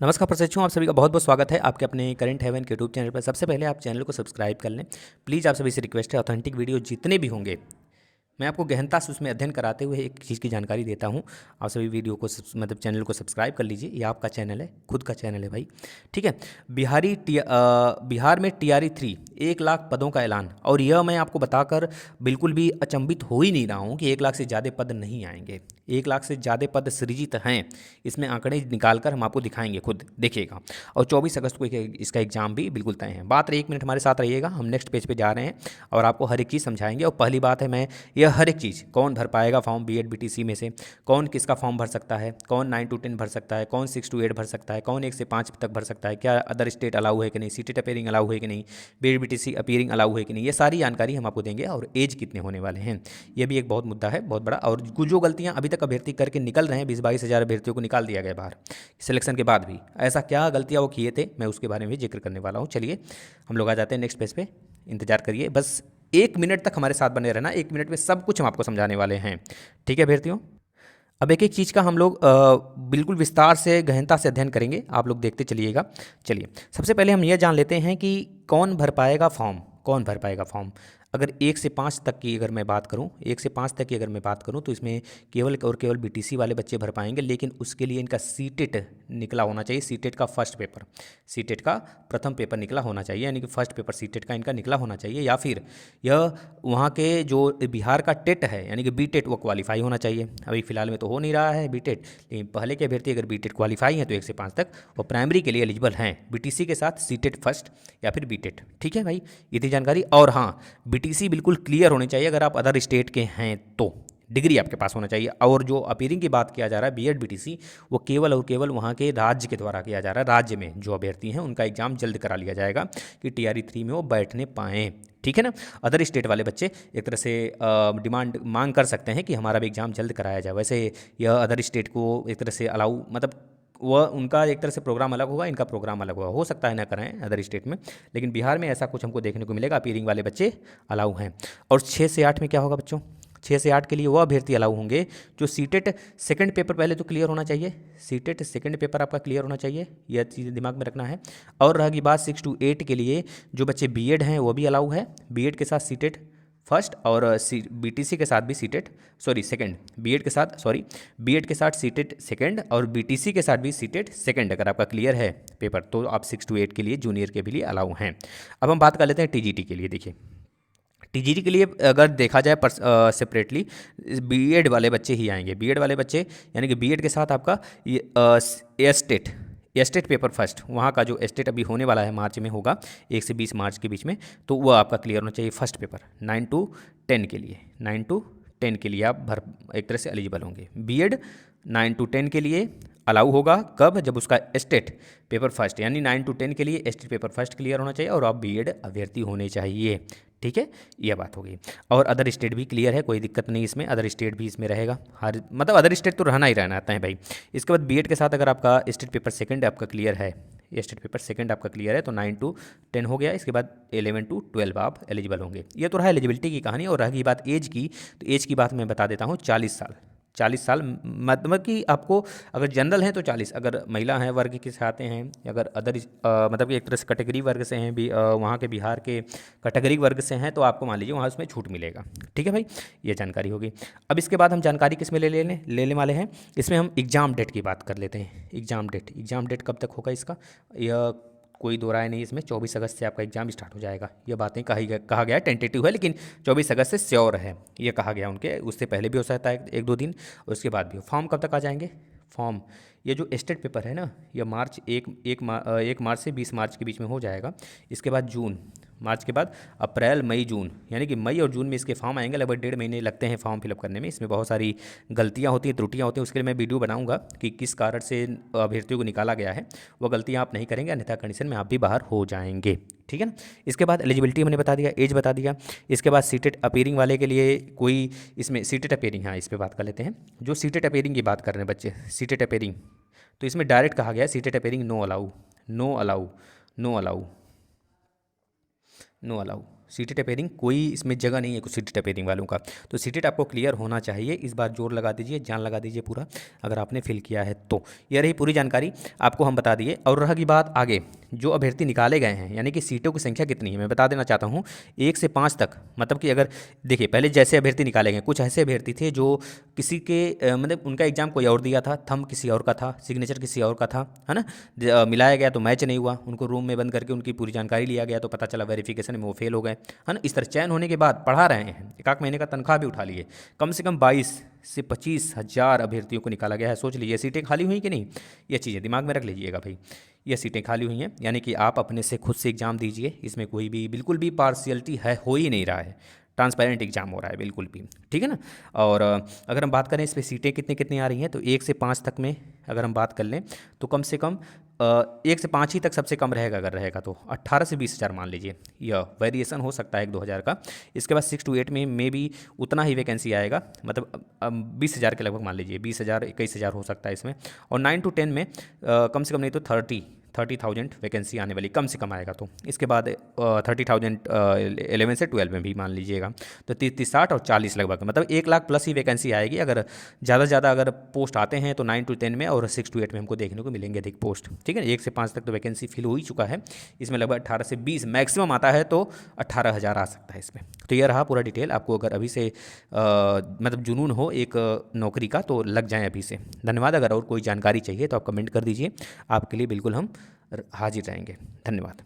नमस्कार प्रशिक्षुओं, आप सभी का बहुत बहुत स्वागत है आपके अपने करंट हेवन के यूट्यूब चैनल पर। सबसे पहले आप चैनल को सब्सक्राइब कर लें प्लीज़। आप सभी से रिक्वेस्ट है, ऑथेंटिक वीडियो जितने भी होंगे मैं आपको गहनता से उसमें अध्ययन कराते हुए एक चीज़ की जानकारी देता हूँ। आप सभी वीडियो को मतलब चैनल को सब्सक्राइब कर लीजिए। ये आपका चैनल है, खुद का चैनल है भाई, ठीक है। बिहार में TRE 3 1 लाख पदों का ऐलान, और यह मैं आपको बताकर बिल्कुल भी अचंभित हो ही नहीं रहा हूँ कि 1 लाख से ज़्यादा पद नहीं आएंगे। 1 लाख से ज़्यादा पद सृजित हैं, इसमें आंकड़े निकाल कर हम आपको दिखाएंगे, खुद देखिएगा। और 24 अगस्त को इसका एग्जाम भी बिल्कुल तय है। बात रही, 1 मिनट हमारे साथ रहिएगा, हम नेक्स्ट पेज पे जा रहे हैं और आपको हर एक चीज़ समझाएंगे। और पहली बात है, मैं यह हर एक चीज़, कौन भर पाएगा फॉर्म BEd BTC में से, कौन किसका फॉर्म भर सकता है, कौन 9 to 10 भर सकता है, कौन 6 to 8 भर सकता है, कौन 1 से 5 तक भर सकता है, क्या अदर स्टेट अलाउ है कि नहीं, सीटेट अपीयरिंग अलाउ है कि नहीं, BEd BTC अपीयरिंग अलाउ है कि नहीं, ये सारी जानकारी हम आपको देंगे। और एज कितने होने वाले हैं, ये भी एक बहुत मुद्दा है, बहुत बड़ा। और जो गलतियां अभी तक अभ्यर्थी करके निकल रहे हैं, 20-22 हज़ार अभ्यर्थियों को निकाल दिया गया बाहर सिलेक्शन के बाद भी, ऐसा क्या गलतियां वो किए थे, मैं उसके बारे में भी जिक्र करने वाला हूँ। चलिए हम लोग आ जाते हैं नेक्स्ट पेज पे, इंतजार करिए, बस 1 मिनट तक हमारे साथ बने रहना। 1 मिनट में सब कुछ हम आपको समझाने वाले हैं, ठीक है अभ्यर्थियों। अब एक एक चीज़ का हम लोग बिल्कुल विस्तार से गहनता से अध्ययन करेंगे, आप लोग देखते चलिएगा। चलिए सबसे पहले हम यह जान लेते हैं कि कौन भर पाएगा फॉर्म, कौन भर पाएगा फॉर्म। अगर 1 से 5 तक की अगर मैं बात करूं, 1 से 5 तक की अगर मैं बात करूं, तो इसमें केवल और केवल BTC वाले बच्चे भर पाएंगे, लेकिन उसके लिए इनका सीटेट निकला होना चाहिए। सीटेट का फर्स्ट पेपर, सीटेट का प्रथम पेपर निकला होना चाहिए, यानी कि फर्स्ट पेपर सीटेट का इनका निकला होना चाहिए, या फिर यह वहाँ के जो बिहार का टेट है यानी कि BTET वो क्वालिफाई होना चाहिए। अभी फिलहाल में तो हो नहीं रहा है BTET, लेकिन पहले के अभ्यर्थी अगर BTET क्वालिफाई हैं तो 1 से 5 तक वो प्राइमरी के लिए एलिजिबल हैं, BTC के साथ सीटेट फर्स्ट या फिर BTET, ठीक है भाई, ये थी जानकारी। और हाँ, BTC बिल्कुल क्लियर होनी चाहिए अगर आप अदर स्टेट के हैं तो, डिग्री आपके पास होना चाहिए। और जो अपीयरिंग की बात किया जा रहा है BEd BTC, वो केवल और केवल वहाँ के राज्य के द्वारा किया जा रहा है। राज्य में जो अभ्यर्थी हैं उनका एग्जाम जल्द करा लिया जाएगा कि TRE 3 में वो बैठने पाएँ, ठीक है ना। अदर स्टेट वाले बच्चे एक तरह से डिमांड मांग कर सकते हैं कि हमारा भी एग्ज़ाम जल्द कराया जाए। वैसे यह अदर स्टेट को एक तरह से अलाउ, मतलब वह उनका एक तरह से प्रोग्राम अलग होगा, इनका प्रोग्राम अलग होगा, हो सकता है ना कराएं अदर स्टेट में, लेकिन बिहार में ऐसा कुछ हमको देखने को मिलेगा, अपीयरिंग वाले बच्चे अलाउ हैं। और 6 से 8 में क्या होगा बच्चों, 6 से 8 के लिए वो अभ्यर्थी अलाउ होंगे जो सीटेट सेकंड पेपर पहले तो क्लियर होना चाहिए, सीटेट सेकंड पेपर आपका क्लियर होना चाहिए, यह चीज़ दिमाग में रखना है। और रही बात 6 to 8 के लिए जो बच्चे BEd हैं वो भी अलाउ है, BEd के साथ सीटेट फर्स्ट और BTC के साथ भी सीटेट, सॉरी सेकंड, BEd के साथ, सॉरी BEd के साथ सीटेट सेकंड और BTC के साथ भी सीटेट सेकंड अगर आपका क्लियर है पेपर, तो आप 6 to 8 के लिए जूनियर के भी लिए अलाउ हैं। अब हम बात कर लेते हैं TGT के लिए। देखिए TGT के लिए अगर देखा जाए सेपरेटली, BEd वाले बच्चे ही आएंगे, BEd वाले बच्चे, यानी कि BEd के साथ आपका एस्टेट, एस्टेट पेपर फर्स्ट, वहाँ का जो एस्टेट अभी होने वाला है मार्च में होगा, 1 से 20 मार्च के बीच में, तो वह आपका क्लियर होना चाहिए फर्स्ट पेपर। 9 to 10 के लिए, 9 to 10 के लिए आप एक तरह से एलिजिबल होंगे। BEd 9 to 10 के लिए अलाउ होगा, कब, जब उसका एस्टेट पेपर फर्स्ट, यानी 9 to 10 के लिए एस्टेट पेपर फर्स्ट क्लियर होना चाहिए और आप BEd अभ्यर्थी होने चाहिए, ठीक है, यह बात होगी। और अदर स्टेट भी क्लियर है, कोई दिक्कत नहीं इसमें, अदर स्टेट भी इसमें रहेगा, हर मतलब अदर स्टेट तो रहना ही रहना आता है भाई। इसके बाद BEd के साथ अगर आपका स्टेट पेपर सेकंड आपका क्लियर है, स्टेट पेपर सेकंड आपका क्लियर है, तो 9 to 10 हो गया। इसके बाद 11 to 12 आप एलिजिबल होंगे। ये तो रहा एलिजिबिलिटी की कहानी। और रही बात एज की, तो एज की बात मैं बता देता हूँ, 40 साल, 40 साल, मतलब कि आपको अगर जनरल हैं तो 40, अगर महिला हैं वर्ग के से आते हैं, अगर अदर मतलब कि एक तरह से कैटेगरी वर्ग से हैं भी, वहाँ के बिहार के कैटेगरी वर्ग से हैं, तो आपको मान लीजिए वहाँ उसमें छूट मिलेगा, ठीक है भाई, ये जानकारी होगी। अब इसके बाद हम जानकारी किस में लेने वाले हैं, इसमें हम एग्ज़ाम डेट की बात कर लेते हैं। एग्ज़ाम डेट, एग्ज़ाम डेट कब तक होगा इसका, यह कोई दो राय नहीं इसमें, 24 अगस्त से आपका एग्जाम स्टार्ट हो जाएगा। ये बातें कहा गया है, टेंटेटिव है, लेकिन 24 अगस्त से श्योर है, ये कहा गया उनके, उससे पहले भी हो सकता है 1-2 दिन, उसके बाद भी। फॉर्म कब तक आ जाएंगे, फॉर्म, ये जो स्टेट पेपर है ना, ये मार्च 1 मार्च से 20 मार्च के बीच में हो जाएगा। इसके बाद जून, मार्च के बाद अप्रैल मई जून, यानी कि मई और जून में इसके फॉर्म आएंगे। लगभग 1.5 महीने लगते हैं फॉर्म फिलअप करने में, इसमें बहुत सारी गलतियां होती हैं, त्रुटियां होती हैं, उसके लिए मैं वीडियो बनाऊंगा कि किस कारण से अभ्यर्थियों को निकाला गया है, वो गलतियां आप नहीं करेंगे, अन्यथा कंडीशन में आप भी बाहर हो जाएंगे, ठीक है ना। इसके बाद एलिजिबिलिटी हमने बता दिया, एज बता दिया। इसके बाद सीटेट अपीयरिंग वाले के लिए कोई, इसमें सीटेट अपीयरिंग, हाँ इस पर बात कर लेते हैं। जो सीटेट अपीयरिंग की बात कर रहे हैं बच्चे, सीटेट अपीयरिंग, तो इसमें डायरेक्ट कहा गया है CTET appearing no allow, no allow, no allow, no allow, सीटी टेपेरिंग कोई इसमें जगह नहीं है कुछ सीटी टेपेरिंग वालों का। तो सीटेट आपको क्लियर होना चाहिए, इस बार जोर लगा दीजिए, जान लगा दीजिए पूरा, अगर आपने फिल किया है तो। यह रही पूरी जानकारी, आपको हम बता दिए। और रही बात आगे जो अभ्यर्थी निकाले गए हैं, यानी कि सीटों की संख्या कितनी है, मैं बता देना चाहता हूँ 1 से 5 तक। मतलब कि अगर देखिए पहले जैसे अभ्यर्थी निकाले गए, कुछ ऐसे अभ्यर्थी थे जो किसी के मतलब उनका एग्जाम कोई और दिया था, थंब किसी और का था, सिग्नेचर किसी और का था, है ना, मिलाया गया तो मैच नहीं हुआ, उनको रूम में बंद करके उनकी पूरी जानकारी लिया गया तो पता चला वेरिफिकेशन में वो फेल हो गए, है ना। इस तरह चयन होने के बाद पढ़ा रहे हैं, एक महीने का तनख्वाह भी उठा लिए, कम से कम 22 से 25 हज़ार अभ्यर्थियों को निकाला गया है। सोच लीजिए सीटें खाली हुई कि नहीं, ये चीज़ें दिमाग में रख लीजिएगा भाई, ये सीटें खाली हुई हैं, यानी कि आप अपने से खुद से एग्ज़ाम दीजिए, इसमें कोई भी बिल्कुल भी पार्शियलिटी है हो ही नहीं रहा है, ट्रांसपेरेंट एग्जाम हो रहा है बिल्कुल भी, ठीक है ना। और अगर हम बात करें इस पर सीटें कितनी कितनी आ रही हैं, तो 1 से 5 तक में अगर हम बात कर लें तो कम से कम 1 से 5 ही तक सबसे कम रहेगा, अगर रहेगा तो 18 से 20 हज़ार मान लीजिए, यह वेरिएशन हो सकता है 1-2 हज़ार का। इसके बाद 6 to 8 में भी उतना ही वैकेंसी आएगा, मतलब 20 हज़ार के लगभग मान लीजिए, 20 हज़ार 21 हज़ार हो सकता है इसमें। और 9 to 10 में कम से कम नहीं तो 30,000 वैकेंसी आने वाली, कम से कम आएगा तो। इसके बाद 30,000 11 से 12 में भी मान लीजिएगा, तो 30, 60 और 40 लगभग, मतलब 1 लाख प्लस ही वैकेंसी आएगी। अगर ज़्यादा से ज़्यादा अगर पोस्ट आते हैं तो 9 to 10 में और 6 to 8 में हमको देखने को मिलेंगे अधिक पोस्ट, ठीक है। 1 से 5 तक तो वैकेंसी फिल हो ही चुका है, इसमें लगभग 18 से 20 मैक्सिमम आता है, तो 18 हज़ार आ सकता है इसमें। तो ये रहा पूरा डिटेल। आपको अगर अभी से मतलब जुनून हो एक नौकरी का तो लग जाएँ अभी से। धन्यवाद। अगर और कोई जानकारी चाहिए तो आप कमेंट कर दीजिए, आपके लिए बिल्कुल हम हाजिर रहेंगे। धन्यवाद।